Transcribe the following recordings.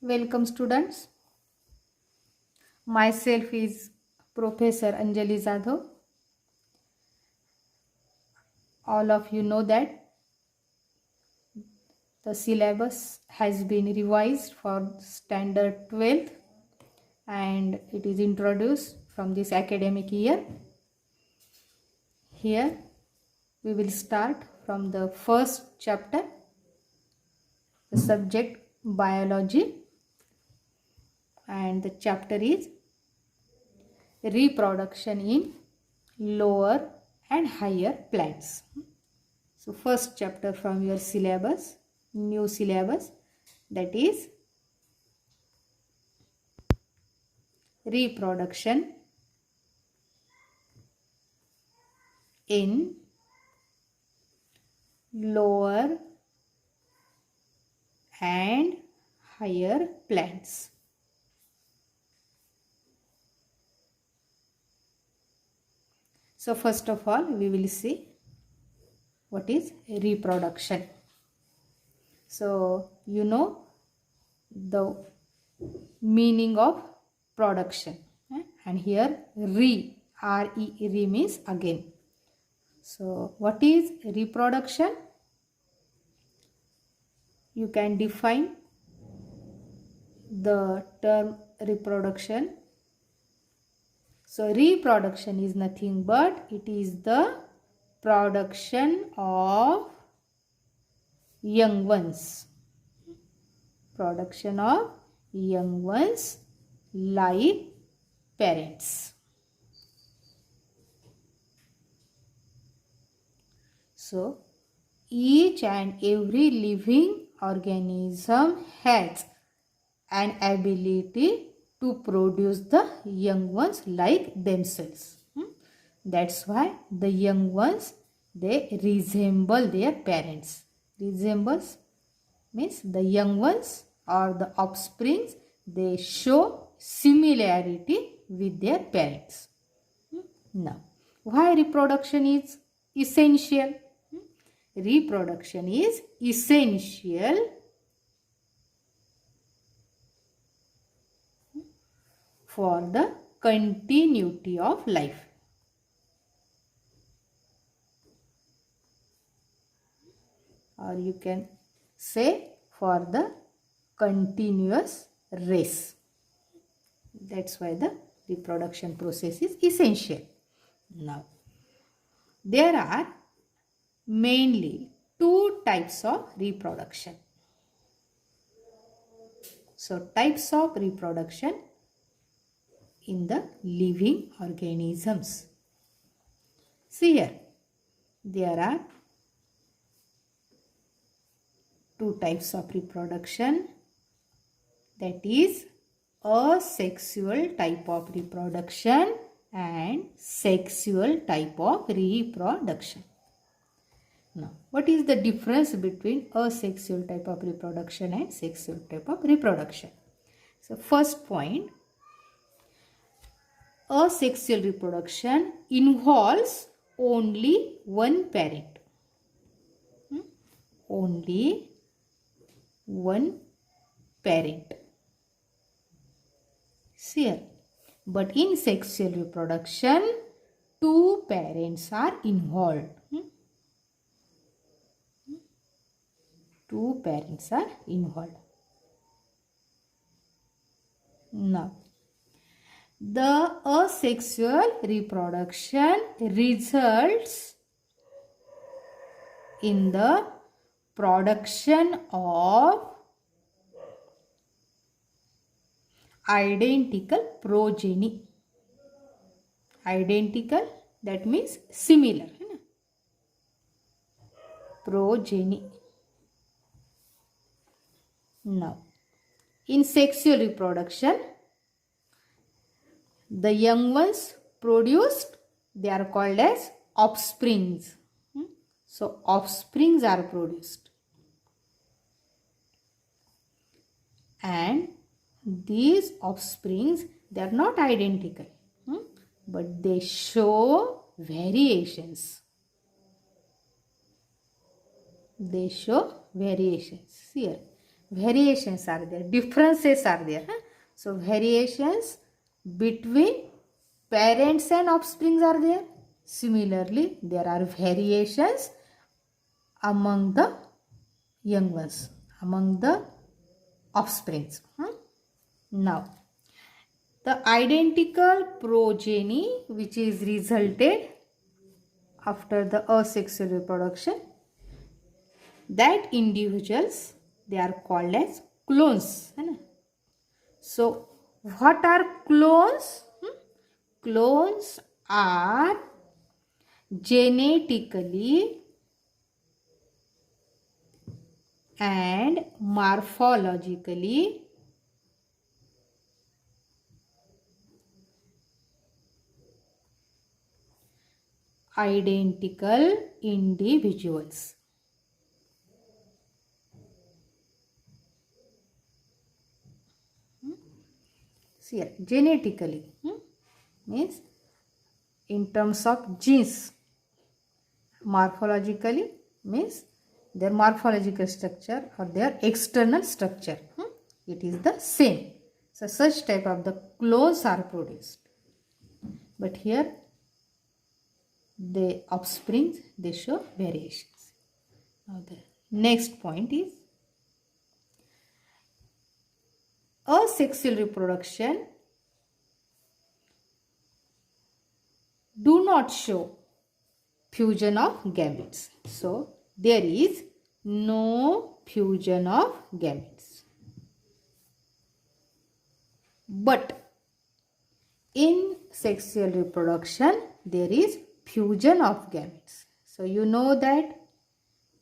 Welcome students. Myself is Professor Anjali Jadhav. All of you know that the syllabus has been revised for standard 12th and it is introduced from this academic year. Here we will start from the first chapter, the subject biology, and the chapter is reproduction in lower and higher plants. So first chapter from your syllabus, new syllabus, that is reproduction in lower and higher plants. So first of all, we will see what is reproduction. So you know the meaning of production, and here re means again. So what is reproduction? You can define the term reproduction. So reproduction is nothing but it is the production of young ones. Production of young ones like parents. So each and every living organism has an ability to produce the young ones like themselves. That's why the young ones, they resemble their parents. Resembles means the young ones or the offsprings, they show similarity with their parents. Now, why reproduction is essential? Reproduction is essential for the continuity of life. Or you can say for the continuous race. That's why the reproduction process is essential. Now, there are mainly two types of reproduction. So, types of reproduction in the living organisms. See here, there are two types of reproduction, that is asexual type of reproduction and sexual type of reproduction. Now, what is the difference between asexual type of reproduction and sexual type of reproduction? So, first point, asexual reproduction involves only one parent. Only one parent. See here. But in sexual reproduction, two parents are involved. Two parents are involved. Now, the asexual reproduction results in the production of identical progeny. Identical, that means similar. Progeny. Now, in sexual reproduction, the young ones produced, they are called as offsprings. So, offsprings are produced. And these offsprings, they are not identical, but they show variations. They show variations. Here, variations are there, differences are there. So variations between parents and offsprings are there. Similarly, there are variations among the young ones, among the offsprings. Now, the identical progeny which is resulted after the asexual reproduction, that individuals, they are called as clones. So, what are clones? Clones are genetically and morphologically identical individuals. See here, genetically means in terms of genes. Morphologically means their morphological structure or their external structure. It is the same. So such type of the clones are produced. But here the offspring, they show variations. Now the next point is asexual reproduction do not show fusion of gametes. So there is no fusion of gametes. But in sexual reproduction there is fusion of gametes. So you know that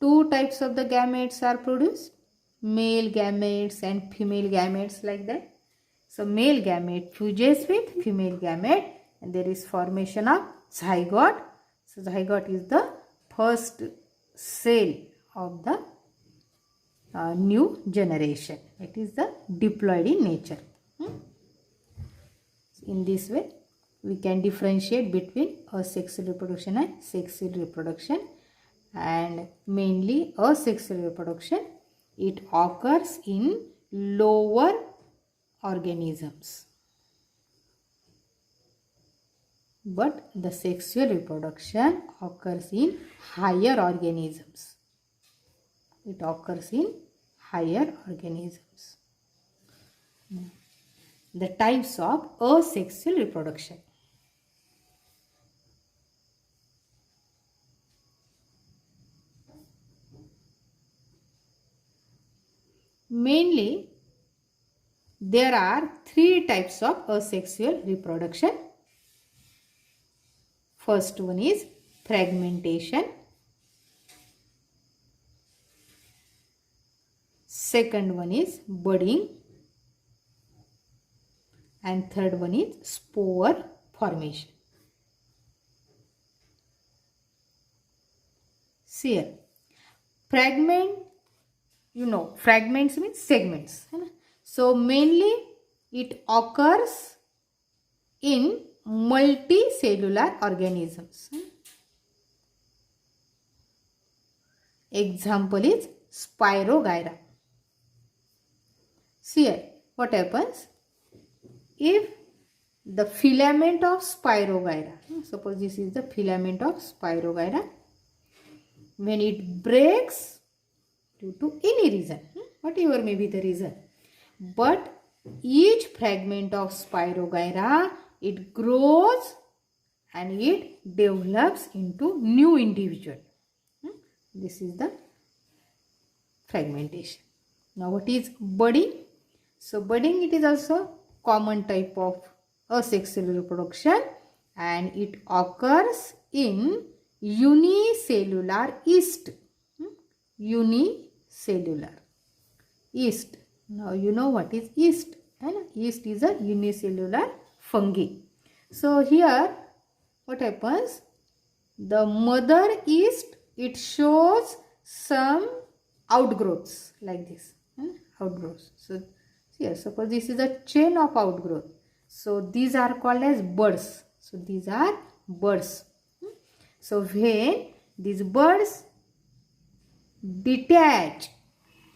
two types of the gametes are produced, male gametes and female gametes, like that. So male gamete fuses with female gamete and there is formation of zygote. So zygote is the first cell of the new generation. It is the diploid in nature. In this way, we can differentiate between asexual reproduction and sexual reproduction. And mainly asexual reproduction, it occurs in lower organisms. But the sexual reproduction occurs in higher organisms. It occurs in higher organisms. The types of asexual reproduction. Mainly, there are three types of asexual reproduction. First one is fragmentation. Second one is budding. And third one is spore formation. See here, fragment, you know, fragments means segments. So mainly it occurs in multicellular organisms. Example is Spirogyra. See here, what happens? If the filament of Spirogyra, suppose this is the filament of Spirogyra, when it breaks due to any reason, whatever may be the reason, but each fragment of Spirogyra, it grows and it develops into new individual. This is the fragmentation. Now what is budding? So budding, it is also common type of asexual reproduction and it occurs in unicellular yeast. Unicellular yeast. Now you know what is yeast. And yeast is a unicellular fungi. So here what happens? The mother yeast, it shows some outgrowths like this. Outgrowths. So here, suppose this is a chain of outgrowth. So these are called as buds. So these are buds. So when these buds detach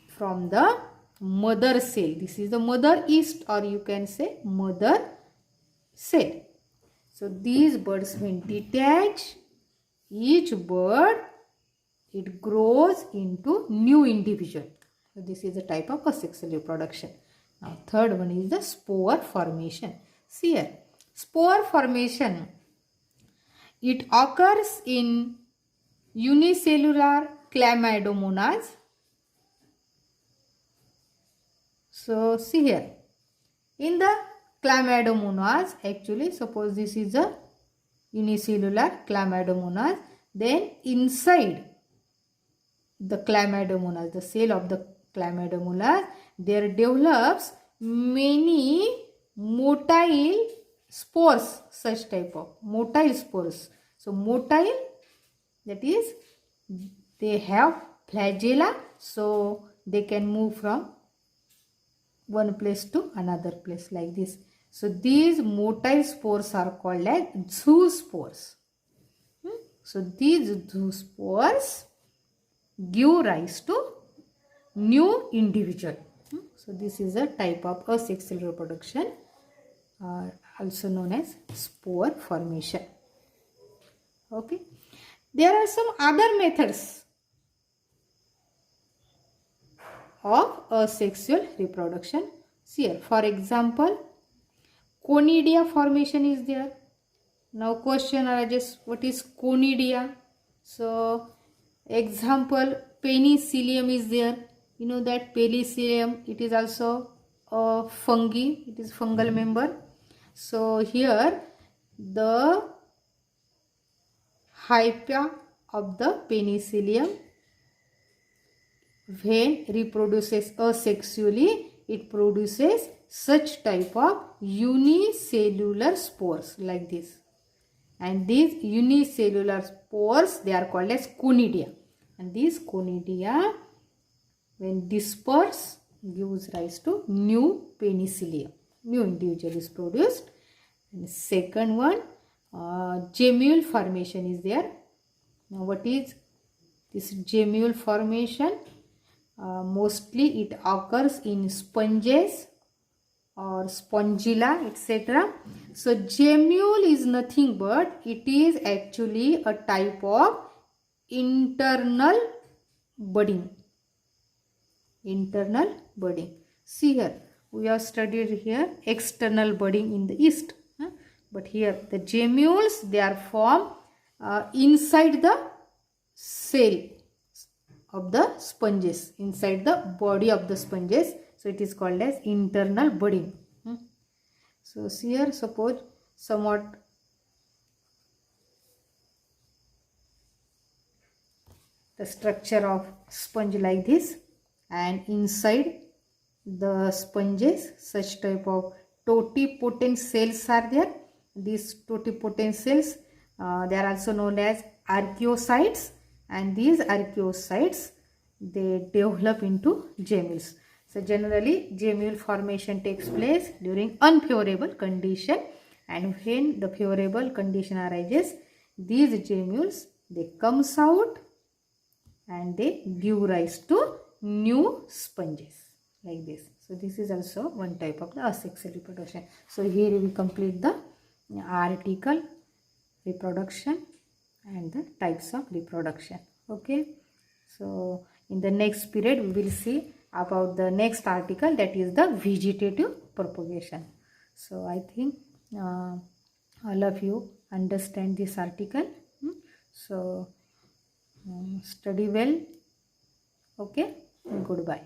from the mother cell. This is the mother yeast, or you can say mother cell. So these birds, when detach, each bird, it grows into new individual. So this is a type of asexual reproduction. Now third one is the spore formation. See here, spore formation, it occurs in unicellular chlamydomonas. So see here, in the chlamydomonas, actually suppose this is a unicellular chlamydomonas, then inside the chlamydomonas, the cell of the chlamydomonas, there develops many motile spores, such type of motile spores. So motile, that is, they have flagella, so they can move from one place to another place like this. So these motile spores are called as zoospores. So these zoospores give rise to new individual. So this is a type of asexual reproduction, also known as spore formation. Okay. There are some other methods of asexual reproduction. See here, for example, conidia formation is there. Now question arises, what is conidia? So example, penicillium is there. You know that penicillium, it is also a fungi, it is fungal member. So here the hyphae of the penicillium, when reproduces asexually, it produces such type of unicellular spores like this. And these unicellular spores, they are called as conidia. And these conidia, when dispersed, gives rise to new penicillium. New individual is produced. And second one, gemule formation is there. Now what is this gemule formation? Mostly it occurs in sponges or spongilla, etc. So gemule is nothing but it is actually a type of internal budding. Internal budding. See here, we have studied here external budding in the yeast. But here the gemules, they are formed inside the cell of the sponges, inside the body of the sponges. So it is called as internal budding. So here suppose somewhat the structure of sponge like this, and inside the sponges such type of totipotent cells are there. These totipotent cells, they are also known as archaeocytes, and these archaeocytes, they develop into gemules. So generally gemule formation takes place during unfavorable condition, and when the favorable condition arises, these gemules, they comes out and they give rise to new sponges like this. So this is also one type of the asexual reproduction. So here we complete the article reproduction and the types of reproduction. Okay. So in the next period we will see about the next article, that is the vegetative propagation. So I think all of you understand this article. So study well. Okay. Goodbye.